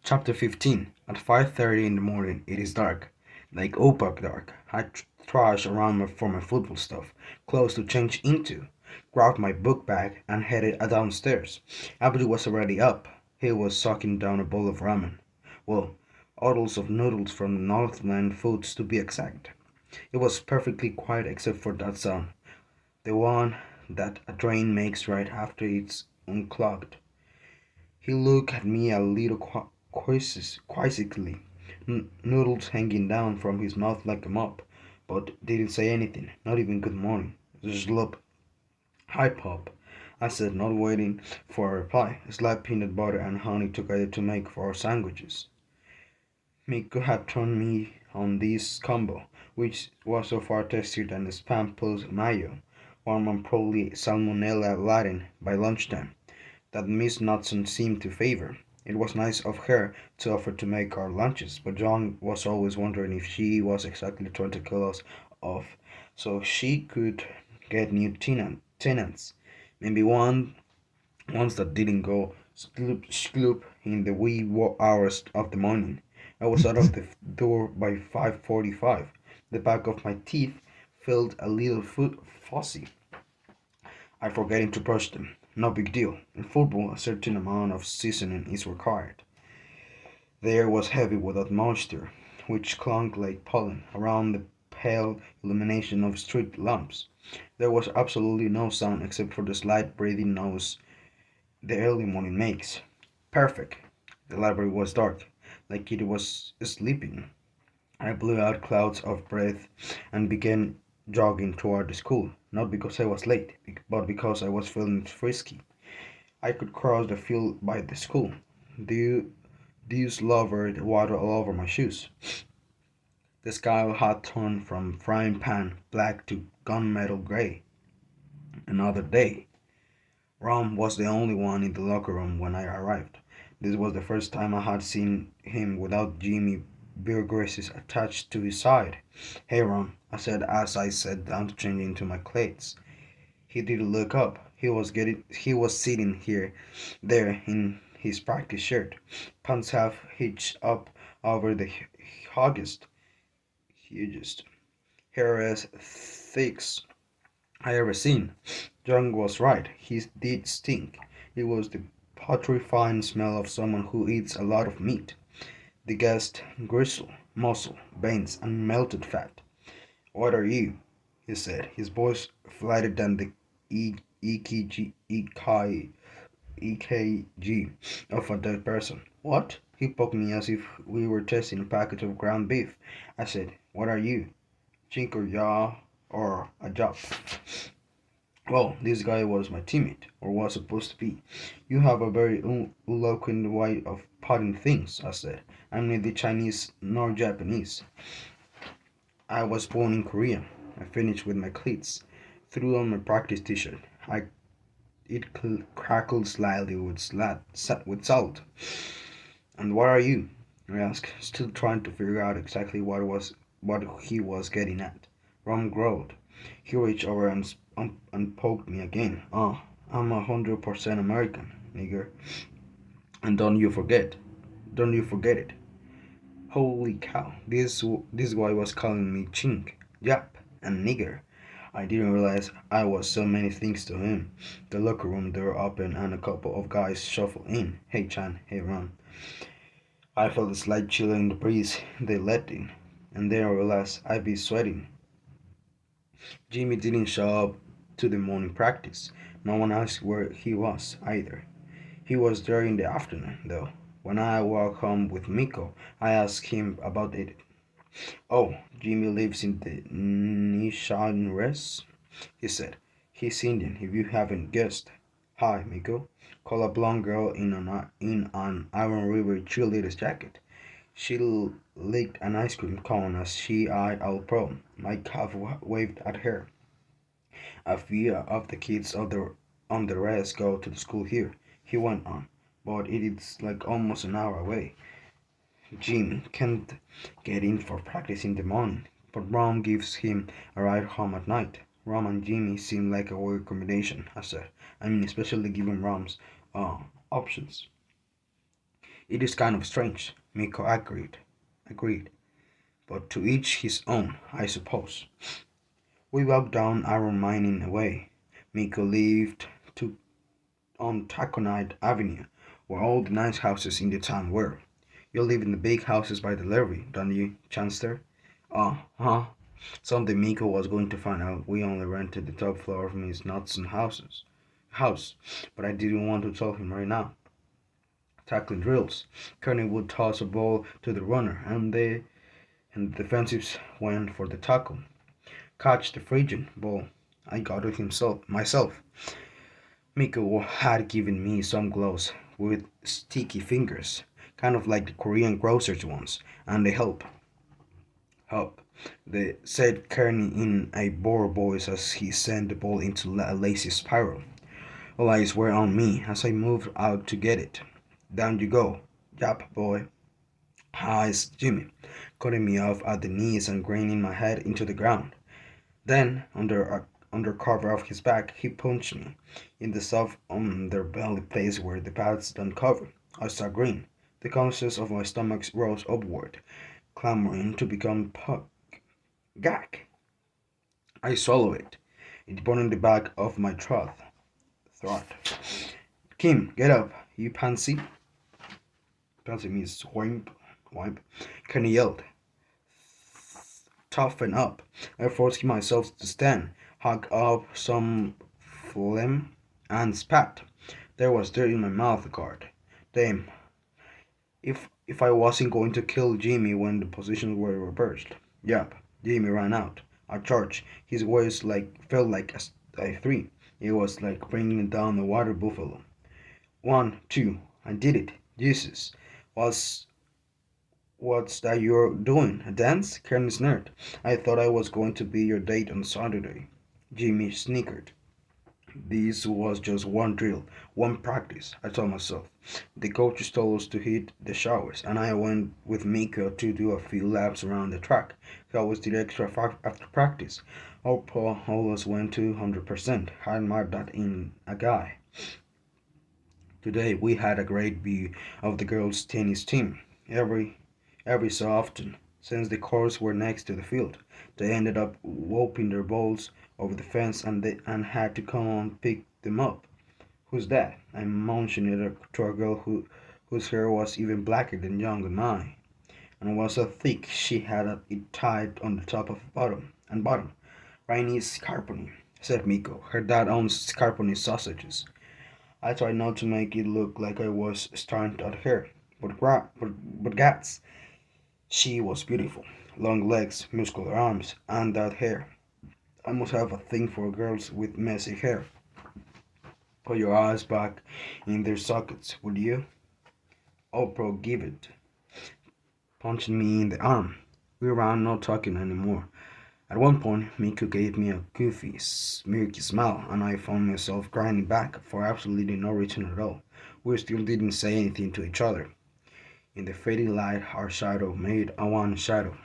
Chapter 15. At 5:30 in the morning, it is dark. Like opaque dark. I trudged around for my football stuff, clothes to change into, grabbed my book bag, and headed downstairs. Abdul was already up. He was sucking down a bowl of ramen. Well, oodles of noodles from Northland Foods to be exact. It was perfectly quiet except for that sound, the one that a drain makes right after it's unclogged. He looked at me a little quizzically, noodles hanging down from his mouth like a mop, but didn't say anything, not even good morning. Just slurp. Hi, Pop, I said, not waiting for a reply. Slapped peanut butter and honey together to make for our sandwiches. Miko had turned me on this combo, which was so far tastier than the spam plus mayo, warm and probably salmonella laden by lunchtime, that Miss Knudsen seemed to favor. It was nice of her to offer to make our lunches, but John was always wondering if she was exactly trying to kill us off so she could get new tenants. Maybe ones that didn't go sloop in the wee hours of the morning. I was out of the door by 5:45. The back of my teeth felt a little fuzzy. I forgetting to brush them. No big deal. In football, a certain amount of seasoning is required. The air was heavy with moisture, which clung like pollen around the pale illumination of street lamps. There was absolutely no sound except for the slight breathing noise the early morning makes. Perfect. The library was dark, like it was sleeping. I blew out clouds of breath and began jogging toward the school, not because I was late, but because I was feeling frisky. I could cross the field by the school. The dew slathered water all over my shoes. The sky had turned from frying pan black to gunmetal gray. Another day. Rom was the only one in the locker room when I arrived. This was the first time I had seen him without Jimmy beer greases attached to his side. Hey, Rom, I said as I sat down to change into my clothes. He didn't look up. He was sitting there in his practice shirt, pants half hitched up over the hugest, hair as thick I ever seen. Jung was right. He did stink. It was the putrefying smell of someone who eats a lot of meat. The guest gristle, muscle, veins, and melted fat. What are you? He said, his voice flatter than the EKG of a dead person. What? He poked me as if we were testing a package of ground beef. I said, what are you? Chink or yaw or a job? Well, this guy was my teammate, or was supposed to be. You have a very eloquent way of putting things, I said. I'm neither Chinese nor Japanese. I was born in Korea. I finished with my cleats, threw on my practice t-shirt. It crackled slightly with salt. And what are you? I asked, still trying to figure out exactly what he was getting at. Rom growled. He reached over and poked me again. I'm 100% American, nigger. And don't you forget it. Holy cow! This guy was calling me chink, yap, and nigger. I didn't realize I was so many things to him. The locker room door opened and a couple of guys shuffled in. Hey Chan, hey Ron. I felt a slight chill in the breeze they let in, and then I realized I'd be sweating. Jimmy didn't show up to the morning practice. No one asked where he was either. He was there in the afternoon, though. When I walked home with Miko, I asked him about it. Oh, Jimmy lives in the Nishan Res, he said. He's Indian, if you haven't guessed. Hi, Miko. Called a blonde girl in an Iron River cheerleader's jacket. She licked an ice cream cone as she eyed our pro. Mike half waved at her. A few of the kids on the rest go to the school here, he went on, but it is like almost an hour away. Jimmy can't get in for practice in the morning, but Rom gives him a ride home at night. Rom and Jimmy seem like a weird combination, I said. I mean, especially given Rom's uh, options. It is kind of strange, Miko agreed. But to each his own, I suppose. We walked down Iron Mining Way. Miko lived to on Taconite Avenue, where all the nice houses in the town were. You live in the big houses by the levee, don't you, Chanster? Oh, huh. Someday Miko was going to find out we only rented the top floor of Miss Nutson's house, but I didn't want to tell him right now. Tackling drills. Kearney would toss a ball to the runner, and the defensives went for the tackle. Catch the Phrygian ball. I got it myself. Miko had given me some gloves with sticky fingers, kind of like the Korean grocers ones, and they help. They said Kearney in a bored voice as he sent the ball into a lazy spiral. All eyes were on me as I moved out to get it. Down you go. Yap, boy. Highs Jimmy, cutting me off at the knees and graining my head into the ground. Then, under cover of his back, he punched me in the soft underbelly place where the pads don't cover. I saw green. The consciousness of my stomach rose upward, clamoring to become gag. I swallowed it. It burned in the back of my throat. Kim, get up, you pansy. Pansy means wimp. Kenny yelled. Toughen up. I forced myself to stand, hug up some phlegm, and spat. There was dirt in my mouth guard. Damn, if I wasn't going to kill Jimmy when the positions were reversed. Yup, Jimmy ran out. I charged. His voice felt like a three. It was like bringing down a water buffalo. 1, 2, I did it. Jesus, was what's that you're doing? A dance? Karen sneered. I thought I was going to be your date on Saturday. Jimmy snickered. This was just one drill, one practice, I told myself. The coaches told us to hit the showers, and I went with Miko to do a few laps around the track. He always did extra after practice. Our Paul always went 200%. I admired that in a guy. Today we had a great view of the girls' tennis team. Every so often, since the courts were next to the field, they ended up whooping their balls over the fence and had to come and pick them up. Who's that? I mentioned it to a girl whose hair was even blacker than young than mine, and was so thick she had it tied on the top of bottom. Rainy Scarponi, said Miko. Her dad owns Scarponi sausages. I tried not to make it look like I was staring at her, but gats, she was beautiful. Long legs, muscular arms, and that hair. I must have a thing for girls with messy hair. Put your eyes back in their sockets, would you? Oh, bro, give it. Punching me in the arm. We ran, not talking anymore. At one point, Miku gave me a goofy, smirky smile, and I found myself grinding back for absolutely no reason at all. We still didn't say anything to each other. In the fading light, our shadow made a one shadow.